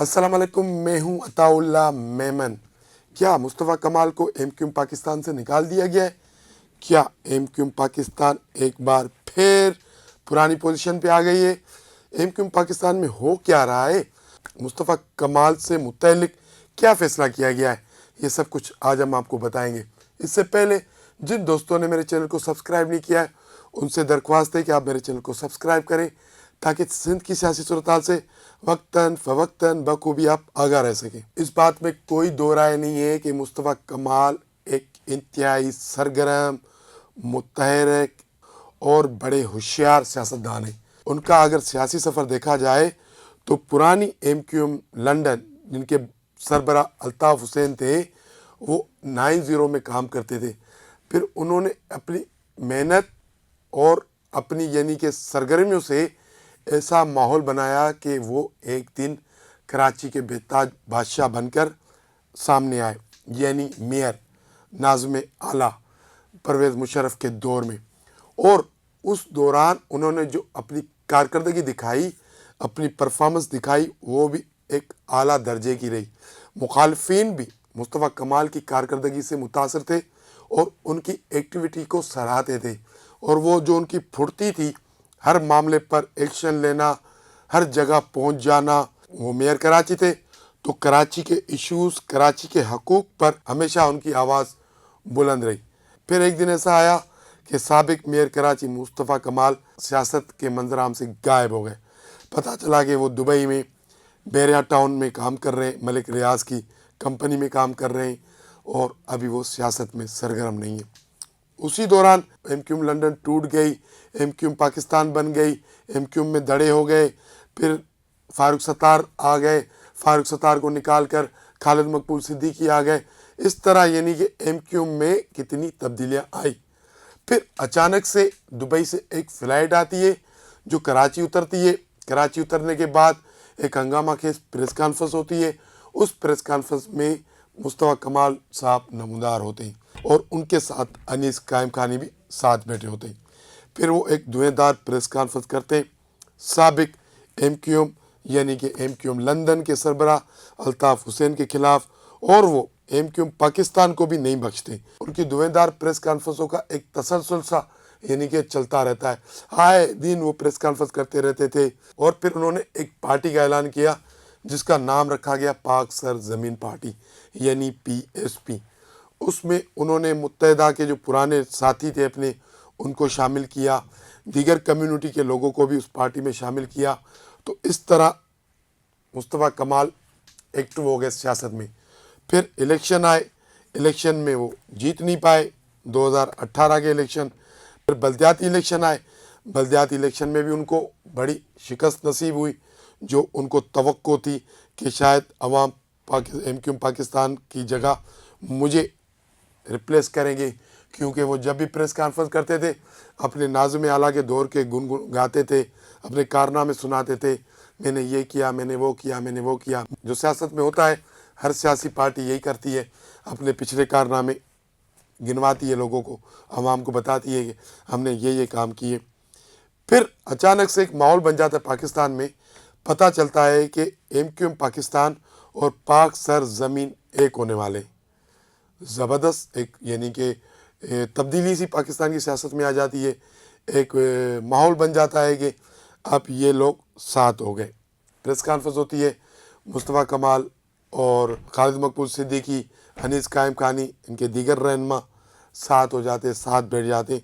अस्सलाम वालेकुम, मैं हूं अताउल्ला मेमन। क्या मुस्तफ़ा कमाल को एमक्यूएम पाकिस्तान से निकाल दिया गया है? क्या एमक्यूएम पाकिस्तान एक बार फिर पुरानी पोजीशन पे आ गई है? एमक्यूएम पाकिस्तान में हो क्या रहा है? मुस्तफ़ा कमाल से मुतल्लिक क्या फ़ैसला किया गया है? ये सब कुछ आज हम आपको बताएंगे। इससे पहले जिन दोस्तों ने मेरे चैनल को सब्सक्राइब नहीं किया है, उनसे दरख्वास्त है कि आप मेरे चैनल को सब्सक्राइब करें, ताकि सिंध की सियासी सूरत से वक्तन फ़वक्तन बखूबी आप आगाह रह सकें। इस बात में कोई दो राय नहीं है कि मुस्तफ़ा कमाल एक इंतहाई सरगर्म, मुतहरक और बड़े होशियार सियासतदान हैं। उनका अगर सियासी सफ़र देखा जाए तो पुरानी एमक्यूएम लंदन, जिनके सरबरा अल्ताफ़ हुसैन थे, वो 9-0 में काम करते थे। फिर उन्होंने अपनी मेहनत और अपनी यानी कि सरगर्मियों से ऐसा माहौल बनाया कि वो एक दिन कराची के बेताज बादशाह बनकर सामने आए, यानी मेयर नाज़िम आला परवेज़ मुशर्रफ के दौर में। और उस दौरान उन्होंने जो अपनी कारकर्दगी दिखाई, अपनी परफॉर्मेंस दिखाई, वो भी एक आला दर्जे की रही। मुखालफिन भी मुस्तफ़ा कमाल की कारकर्दगी से मुतासर थे और उनकी एक्टिविटी को सराहते थे। और वो जो उनकी फुर्ती थी, हर मामले पर एक्शन लेना, हर जगह पहुंच जाना। वो मेयर कराची थे तो कराची के इश्यूज़, कराची के हकूक़ पर हमेशा उनकी आवाज़ बुलंद रही। फिर एक दिन ऐसा आया कि साबिक मेयर कराची मुस्तफ़ा कमाल सियासत के मंजराम से गायब हो गए। पता चला कि वो दुबई में बेरिया टाउन में काम कर रहे हैं, मलिक रियाज की कंपनी में काम कर रहे हैं, और अभी वो सियासत में सरगर्म नहीं है। उसी दौरान एमक्यूएम लंदन टूट गई, एमक्यूएम पाकिस्तान बन गई, एमक्यूएम में दड़े हो गए। फिर फारूक सत्तार आ गए, फारूक सत्तार को निकाल कर खालिद मकबूल सिद्दीकी आ गए। इस तरह यानी कि एमक्यूएम में कितनी तब्दीलियाँ आई। फिर अचानक से दुबई से एक फ़्लाइट आती है जो कराची उतरती है। कराची उतरने के बाद एक हंगामा खेज प्रेस कॉन्फ्रेंस होती है। उस प्रेस कॉन्फ्रेंस में मुस्तफ़ा कमाल साहब नमूदार होते हैं और उनके साथ अनीस कायम खानी भी साथ बैठे होते हैं। फिर वो एक धुएंधार प्रेस कॉन्फ्रेंस करते हैं साबिक एमक्यूएम यानी कि एमक्यूएम लंदन के सरबरा अल्ताफ़ हुसैन के खिलाफ, और वो एमक्यूएम पाकिस्तान को भी नहीं बख्शते। उनकी धुएंधार प्रेस कॉन्फ्रेंसों का एक तसलसल सा यानी कि चलता रहता है। आए दिन वो प्रेस कॉन्फ्रेंस करते रहते थे। और फिर उन्होंने एक पार्टी का ऐलान किया जिसका नाम रखा गया पाक सर ज़मीन पार्टी, यानी PSP। उसमें उन्होंने मुत्तहिदा के जो पुराने साथी थे अपने, उनको शामिल किया, दीगर कम्युनिटी के लोगों को भी उस पार्टी में शामिल किया। तो इस तरह मुस्तफ़ा कमाल एक्टिव हो गए सियासत में। फिर इलेक्शन आए, इलेक्शन में वो जीत नहीं पाए, 2018 के इलेक्शन। फिर बल्दियाती इलेक्शन आए, बल्दियाती इलेक्शन में भी उनको बड़ी शिकस्त नसीब हुई। जो उनको तवक्को थी कि शायद अवाम एमक्यूएम पाकिस्तान की जगह मुझे रिप्लेस करेंगे, क्योंकि वो जब भी प्रेस कॉन्फ्रेंस करते थे अपने नाज़िम आला के दौर के गुनगुन गाते थे, अपने कारनामे सुनाते थे, मैंने ये किया, मैंने वो किया, मैंने वो किया। जो सियासत में होता है, हर सियासी पार्टी यही करती है, अपने पिछले कारनामे गिनवाती है लोगों को, आवाम को बताती है कि हमने ये काम किए। फिर अचानक से एक माहौल बन जाता है पाकिस्तान में। पता चलता है कि एमक्यूएम पाकिस्तान और पाक सर ज़मीन एक होने वाले। ज़बरदस्त एक यानी कि तब्दीली सी पाकिस्तान की सियासत में आ जाती है। एक माहौल बन जाता है कि अब ये लोग साथ हो गए। प्रेस कॉन्फ्रेंस होती है, मुस्तफ़ा कमाल और खालिद मकबूल सिद्दीकी, अनीस कायम खानी, इनके दीगर रहनुमा साथ हो जाते, साथ बैठ जाते।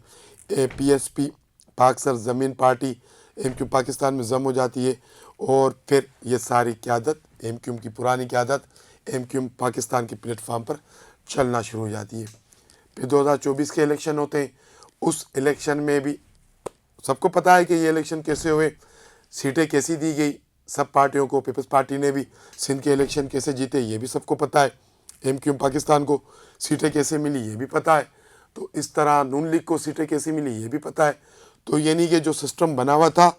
PSP पाक सर ज़मीन पार्टी एमक्यूएम पाकिस्तान में जम हो जाती है। और फिर ये सारी क़यादत, एमक्यूएम की पुरानी क़यादत, एमक्यूएम पाकिस्तान के प्लेटफार्म पर चलना शुरू हो जाती है। फिर 2024 के इलेक्शन होते हैं। उस इलेक्शन में भी सबको पता है कि ये इलेक्शन कैसे हुए, सीटें कैसी दी गई सब पार्टियों को। पीपल्स पार्टी ने भी सिंध के इलेक्शन कैसे जीते ये भी सबको पता है। एमक्यूएम पाकिस्तान को सीटें कैसे मिली ये भी पता है। तो इस तरह नून लीग को सीटें कैसी मिली ये भी पता है। तो यानी कि जो सिस्टम बना हुआ था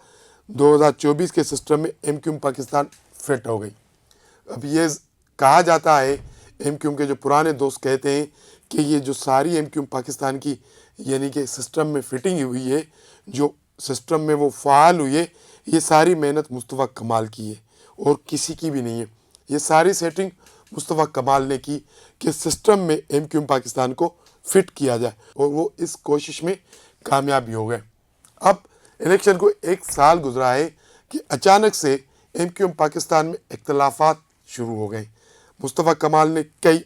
2024 के सिस्टम में एमक्यूएम पाकिस्तान फिट हो गई। अब ये कहा जाता है, एमक्यूएम के जो पुराने दोस्त कहते हैं कि ये जो सारी एमक्यूएम पाकिस्तान की यानी कि सिस्टम में फिटिंग हुई है, जो सिस्टम में वो फ़ाल हुई है, ये सारी मेहनत मुस्तफ़ा कमाल की है और किसी की भी नहीं है। ये सारी सेटिंग मुस्तफ़ा कमाल ने की कि सिस्टम में एमक्यूएम पाकिस्तान को फिट किया जाए, और वो इस कोशिश में कामयाब भी हो गए। अब इलेक्शन को 1 साल गुजरा है कि अचानक से एमक्यूएम पाकिस्तान में इख्तलाफात शुरू हो गए। मुस्तफ़ा कमाल ने कई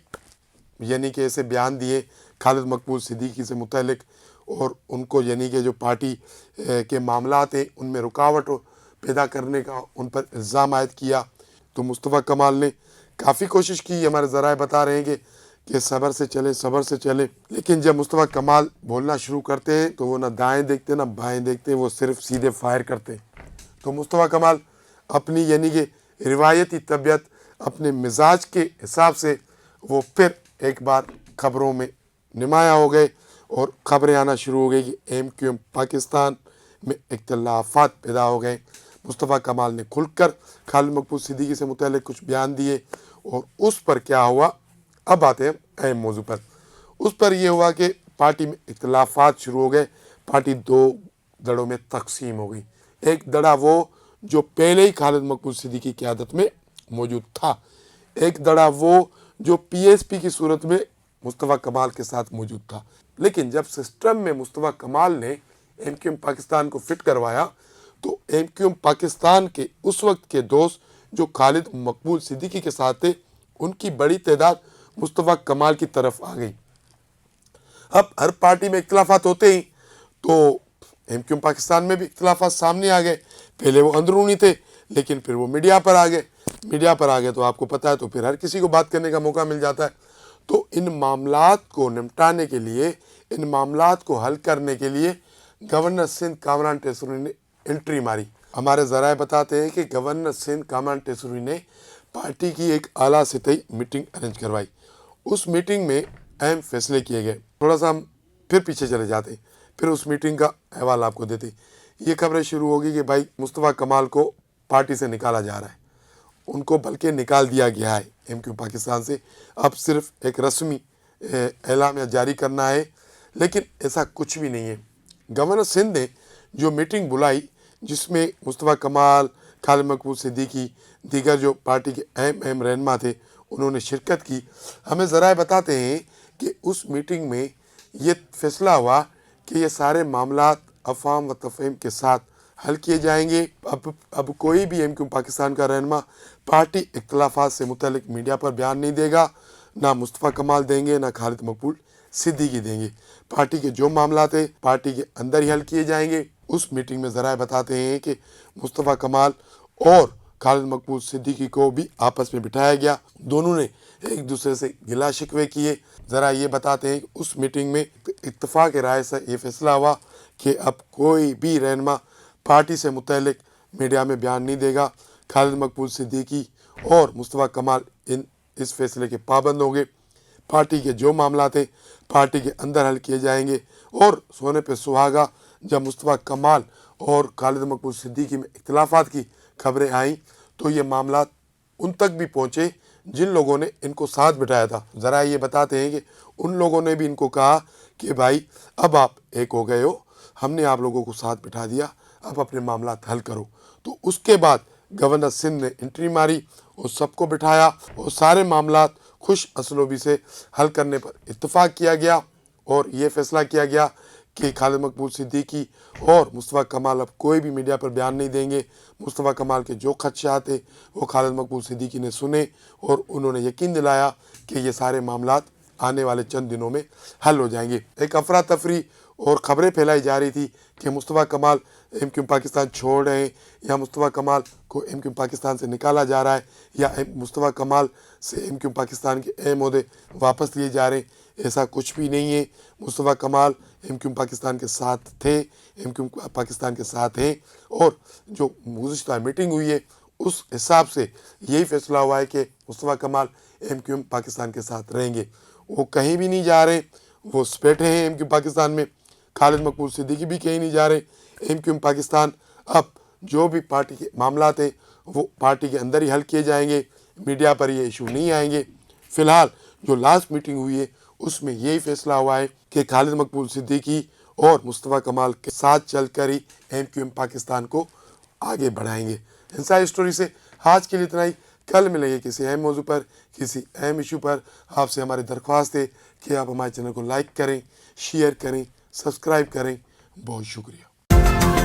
यानी कि ऐसे बयान दिए खालिद मकबूल सिद्दीकी से मुतल्लिक, और उनको यानी कि जो पार्टी के मामलात हैं उनमें रुकावट पैदा करने का उन पर इल्ज़ाम आयद किया। तो मुस्तफ़ा कमाल ने काफ़ी कोशिश की, हमारे ज़राए बता रहे हैं कि सब्र से चले सब्र से चले, लेकिन जब मुस्तफ़ा कमाल बोलना शुरू करते हैं तो वो ना दाएं देखते ना बाएं देखते, वो सिर्फ सीधे फायर करते हैं। तो मुस्तफ़ा कमाल अपनी यानी कि रिवायती तबीयत, अपने मिजाज के हिसाब से वो फिर एक बार खबरों में नुमाया हो गए, और ख़बरें आना शुरू हो गई कि एमक्यूएम पाकिस्तान में इख्तलाफात पैदा हो गए। मुस्तफ़ा कमाल ने खुलकर खालिद मकबूल सिद्दीकी से मुतल्लिक कुछ बयान दिए, और उस पर क्या हुआ, अब आते हैं अहम मौजू पर। उस पर यह हुआ कि पार्टी में इख्तलाफात शुरू हो गए, पार्टी 2 दड़ों में तकसीम हो गई। एक दड़ा वो जो पहले ही खालिद मकबूल सिद्दीकी की क़यादत में मौजूद था, एक दड़ा वो जो पीएसपी की सूरत में मुस्तफ़ा कमाल के साथ मौजूद था। लेकिन जब सिस्टम में मुस्तफ़ा कमाल ने एमक्यूएम पाकिस्तान को फिट करवाया, तो एमक्यूएम पाकिस्तान के उस वक्त के दोस्त जो खालिद मकबूल सिद्दीकी के साथ थे, उनकी बड़ी तादाद मुस्तफ़ा कमाल की तरफ आ गई। अब हर पार्टी में इख्तलाफात होते ही तो एमक्यूएम पाकिस्तान में भी इख्तलाफात सामने आ गए। पहले वो अंदरूनी थे, लेकिन फिर वो मीडिया पर आ गए। मीडिया पर आ गए तो आपको पता है, तो फिर हर किसी को बात करने का मौका मिल जाता है। तो इन मामलात को निपटाने के लिए, इन मामलात को हल करने के लिए गवर्नर सिंध कामरान टेसरूरी ने एंट्री मारी। हमारे ज़राए बताते हैं कि गवर्नर सिंध कामरान टेसरूरी ने पार्टी की एक आला सतही मीटिंग अरेंज करवाई। उस मीटिंग में अहम फैसले किए गए। थोड़ा सा हम फिर पीछे चले जाते, फिर उस मीटिंग का अहवाल आपको देते। ये खबरें शुरू होगी कि भाई मुस्तफ़ा कमाल को पार्टी से निकाला जा रहा है, उनको बल्कि निकाल दिया गया है एमक्यूएम पाकिस्तान से। अब सिर्फ एक रस्मी एलामिया जारी करना है, लेकिन ऐसा कुछ भी नहीं है। गवर्नर सिंध ने जो मीटिंग बुलाई, जिसमें मुस्तफ़ा कमाल, खालिद मकबूल सिद्दीकी, दीगर जो पार्टी के अहम रहनुमा थे, उन्होंने शिरकत की। हमें ज़राए बताते हैं कि उस मीटिंग में ये फैसला हुआ कि ये सारे मामलात अफ़ाम व तफ़हीम के साथ हल किए जाएंगे। अब कोई भी एमक्यूएम पाकिस्तान का रहनुमा पार्टी इख्तलाफात से मुतल्लिक मीडिया पर बयान नहीं देगा, ना मुस्तफ़ा कमाल देंगे, ना खालिद मकबूल सिद्दीकी देंगे। पार्टी के जो मामलात है पार्टी के अंदर ही हल किए जाएंगे। उस मीटिंग में ज़राए बताते हैं कि मुस्तफ़ा कमाल और खालिद मकबूल सिद्दीकी को भी आपस में बिठाया गया। दोनों ने एक दूसरे से गिला शिकवे किए। ज़रा ये बताते हैं कि उस मीटिंग में इत्तफाक राय से ये फैसला हुआ कि अब कोई भी रहनुमा पार्टी से मुतल्लिक मीडिया में बयान नहीं देगा। खालिद मकबूल सिद्दीकी और मुस्तफ़ा कमाल इस फैसले के पाबंद होंगे। पार्टी के जो मामला थे पार्टी के अंदर हल किए जाएंगे। और सोने पे सुहागा, जब मुस्तफ़ा कमाल और खालिद मकबूल सिद्दीकी में इख्तलाफात की खबरें आईं, तो ये मामला उन तक भी पहुँचे जिन लोगों ने इनको साथ बिठाया था। ज़रा ये बताते हैं कि उन लोगों ने भी इनको कहा कि भाई अब आप एक हो गए हो, हमने आप लोगों को साथ बिठा दिया, अब अपने मामला हल करो। तो उसके बाद गवर्नर सिंध ने एंट्री मारी और सबको बिठाया, और सारे मामला खुश असलोबी से हल करने पर इत्तफाक किया गया। और ये फैसला किया गया कि खालिद मकबूल सिद्दीकी और मुस्तफ़ा कमाल अब कोई भी मीडिया पर बयान नहीं देंगे। मुस्तफ़ा कमाल के जो खदशात थे वो खालिद मकबूल सिद्दीकी ने सुने, और उन्होंने यकीन दिलाया कि ये सारे मामलात आने वाले चंद दिनों में हल हो जाएंगे। एक अफरा तफरी और ख़बरें फैलाई जा रही थी कि मुस्तफ़ा कमाल एमक्यूएम पाकिस्तान छोड़ रहे हैं, या मुस्तफ़ा कमाल को एमक्यूएम पाकिस्तान से निकाला जा रहा है, या मुस्तफ़ा कमाल से एमक्यूएम पाकिस्तान के अहम ओहदे वापस लिए जा रहे हैं। ऐसा कुछ भी नहीं है। मुस्तफ़ा कमाल एमक्यूएम पाकिस्तान के साथ थे, एमक्यूएम पाकिस्तान के साथ हैं, और जो गुज़िश्ता मीटिंग हुई है उस हिसाब से यही फैसला हुआ है कि मुस्तफ़ा कमाल एमक्यूएम पाकिस्तान के साथ रहेंगे। वो कहीं भी नहीं जा रहे, वो बैठे हैं एमक्यूएम पाकिस्तान में। खालिद मकबूल सिद्दीकी भी कहीं नहीं जा रहे। एमक्यूएम पाकिस्तान अब जो भी पार्टी के मामलात हैं वो पार्टी के अंदर ही हल किए जाएंगे, मीडिया पर ये इशू नहीं आएंगे। फ़िलहाल जो लास्ट मीटिंग हुई है उसमें यही फैसला हुआ है कि खालिद मकबूल सिद्दीकी और मुस्तफ़ा कमाल के साथ चलकर ही एमक्यूएम पाकिस्तान को आगे बढ़ाएंगे। इनसाइड स्टोरी से आज के लिए इतना ही। کل ملیں گے کسی اہم موضوع پر، کسی اہم ایشو پر. آپ سے ہماری درخواست ہے کہ آپ ہمارے چینل کو لائک کریں، شیئر کریں، سبسکرائب کریں. بہت شکریہ.